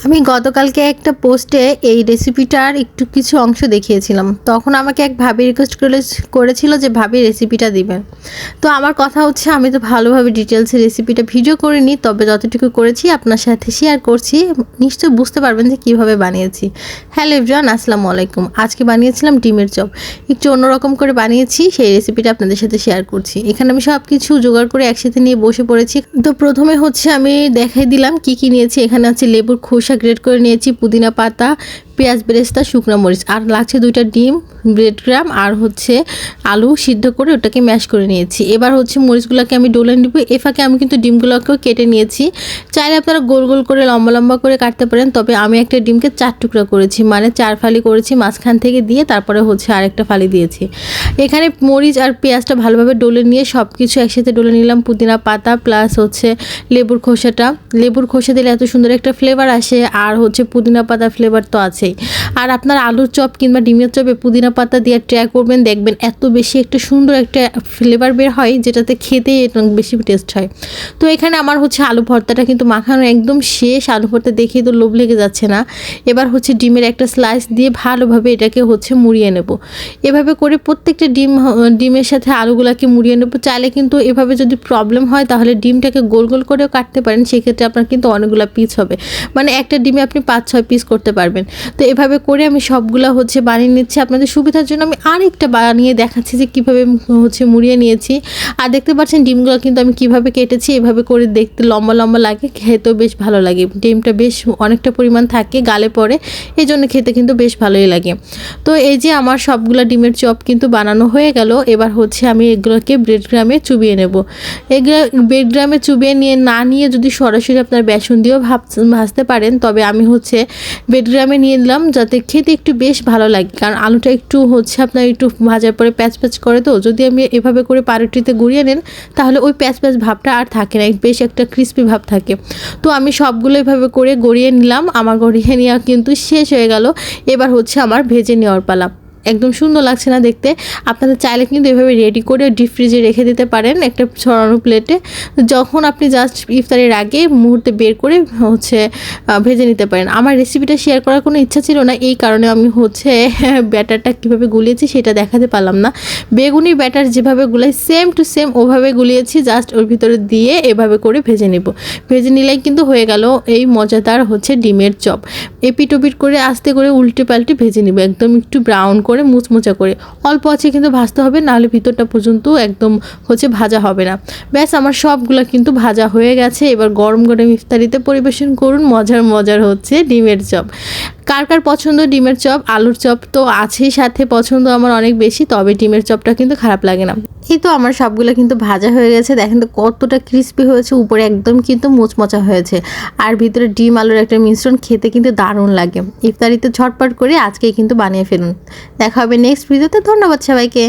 আমি গতকালকে একটা পোস্টে এই রেসিপিটার একটু কিছু অংশ দেখিয়েছিলাম। তখন আমাকে এক ভাবি রিকোয়েস্ট করেছিল যে ভাবি রেসিপিটা দিবেন। তো আমার কথা হচ্ছে আমি তো ভালোভাবে ডিটেলসে রেসিপিটা ভিডিও করিনি, তবে যতটুকু করেছি আপনার সাথে শেয়ার করছি। নিশ্চয়ই বুঝতে পারবেন যে কিভাবে বানিয়েছি। হ্যালো এভরিওয়ান, আসসালামু আলাইকুম। আজকে বানিয়েছিলাম ডিমের চপ। একটু অন্যরকম করে বানিয়েছি, সেই রেসিপিটা আপনাদের সাথে শেয়ার করছি। এখানে আমি সব কিছু জোগাড় করে একসাথে নিয়ে বসে পড়েছি। তো প্রথমে হচ্ছে আমি দেখাই দিলাম কি কি নিয়েছি। এখানে আছে লেবুর খোসা গ্রেট করে নিয়েছি, পুদিনা পাতা, পেঁয়াজ বেরেস্তা, শুকনো মরিচ, আর লাগছে 2টা ডিম, ব্রেড ক্রাম, আর হচ্ছে আলু সিদ্ধ করে ওটাকে ম্যাশ করে নিয়েছি। এবার হচ্ছে মরিচগুলোকে আমি ডলে নিব। এ ফাঁকে আমি কিন্তু ডিমগুলোকেও কেটে নিয়েছি। চাইলে আপনারা গোল গোল করে লম্বা লম্বা করে কাটতে পারেন, তবে আমি একটা ডিমকে 4 টুকরা করেছি, মানে 4 ফালি করেছি, মাঝখান থেকে দিয়ে তারপরে হচ্ছে আরেকটা ফালি দিয়েছি। এখানে মরিচ আর পেঁয়াজটা ভালোভাবে ডলে নিয়ে সব কিছু একসাথে ডলে নিলাম। পুদিনা পাতা প্লাস হচ্ছে লেবুর খোসাটা। লেবুর খোসা দিলে এত সুন্দর একটা ফ্লেভার আসে, আর হচ্ছে পুদিনা পাতার ফ্লেভার তো আছেই। আর আপনার আলুর চপ কিংবা ডিমের চপে পুদিনা পাতা দিয়ে ট্রাই করবেন, দেখবেন এত বেশি একটা সুন্দর একটা ফ্লেভার বের হয়, যেটাতে খেতে বেশি টেস্ট হয়। তো এখানে আমার হচ্ছে আলু ভর্তাটা কিন্তু মাখানো একদম শেষ। আলু ভর্তা দেখেই তো লোভ লেগে যাচ্ছে না। এবার হচ্ছে ডিমের একটা স্লাইস দিয়ে ভালোভাবে এটাকে হচ্ছে মুড়িয়ে নেব। এভাবে করে প্রত্যেকটা ডিমের সাথে আলুগুলাকে মুড়িয়ে নেব। চাইলে কিন্তু এভাবে যদি প্রবলেম হয় তাহলে ডিমটাকে গোল গোল করেও কাটতে পারেন, সেক্ষেত্রে আপনার কিন্তু অনেকগুলো পিস হবে, মানে একটা ডিমে আপনি 5-6 পিস করতে পারবেন। তো এভাবে করে আমি সবগুলো হচ্ছে বানিয়ে নিচ্ছি। আপনাদের সুবিধার জন্য আমি আরেকটা বানিয়ে দেখাচ্ছি যে কীভাবে হচ্ছে মুড়িয়ে নিয়েছি। আর দেখতে পাচ্ছেন ডিমগুলো কিন্তু আমি কিভাবে কেটেছি। এভাবে করে দেখতে লম্বা লম্বা লাগে, খেতেও বেশ ভালো লাগে। ডিমটা বেশ অনেকটা পরিমাণ থাকে, গালে পড়ে, এই জন্য খেতে কিন্তু বেশ ভালোই লাগে। তো এই যে আমার সবগুলো ডিমের চপ কিন্তু বানানো হয়ে গেল। এবার হচ্ছে আমি এগুলোকে ব্রেড গ্রামে চুবিয়ে নেব। এগুলো ব্রেড গ্রামে চুবিয়ে নিয়ে যদি সরাসরি আপনার বেসন দিয়েও ভাজতে পারেন, তবে আমি হচ্ছে ব্রেড গ্রামে নিয়ে নিলাম, যাতে খেতে একটু বেশ ভালো লাগে। কারণ আলুটা একটু হচ্ছে আপনার একটু ভাজার পরে প্যাচ প্যাচ করে, তো যদি আমি এভাবে করে পাউরুটিতে গুঁড়িয়ে নেন তাহলে ওই প্যাচ প্যাচ ভাবটা আর থাকে না, বেশ একটা ক্রিস্পি ভাব থাকে। তো আমি সবগুলো এভাবে করে গড়িয়ে নিলাম। আমার গড়িয়ে নেওয়া কিন্তু শেষ হয়ে গেল। এবার হচ্ছে আমার ভেজে নেওয়ার পালা। একদম সুন্দর লাগছে না দেখতে? আপনাদের চাইলে কিন্তু এভাবে রেডি করে ডিপ ফ্রিজে রেখে দিতে পারেন একটা ছড়ানো প্লেটে। যখন আপনি জাস্ট ইফতারের আগে মুহূর্তে বের করে হচ্ছে ভেজে নিতে পারেন। আমার রেসিপিটা শেয়ার করার কোনো ইচ্ছা ছিল না, এই কারণে আমি হচ্ছে ব্যাটারটা কীভাবে গুলিয়েছি সেটা দেখাতে পারলাম না। বেগুনির ব্যাটার যেভাবে গুলাই সেম টু সেম ওভাবে গুলিয়েছি, জাস্ট ওর ভিতরে দিয়ে এভাবে করে ভেজে নেব। ভেজে নিলেই কিন্তু হয়ে গেল এই মজাদার হচ্ছে ডিমের চপ। এপিট ওপিট করে আস্তে করে উল্টে পাল্টে ভেজে নেব, একদম একটু ব্রাউন করে মুচমুচা করে। অল্প আছে কিন্তু ভাজতে হবে, নাহলে ভিতরটা পর্যন্ত একদম হচ্ছে ভাজা হবে না। ব্যাস আমার সবগুলো কিন্তু ভাজা হয়ে গেছে। এবার গরম গরম ইফতারিতে পরিবেশন করুন মজার হচ্ছে ডিমের চপ। কার কার পছন্দ ডিমের চপ? আলুর চপ তো আছেই, সাথে পছন্দ আমার অনেক বেশি, তবে ডিমের চপটা কিন্তু খারাপ লাগে না। এই তো আমার সবগুলো কিন্তু ভাজা হয়ে গেছে। দেখেন তো কতটা ক্রিস্পি হয়েছে, উপরে একদম কিন্তু মুচমচা হয়েছে, আর ভিতরে ডিম আলুর একটা মিশ্রণ, খেতে কিন্তু দারুণ লাগে। ইফতারিতে ঝটপট করে আজকেই কিন্তু বানিয়ে ফেলুন। দেখা হবে নেক্সট ভিডিওতে। ধন্যবাদ সবাইকে।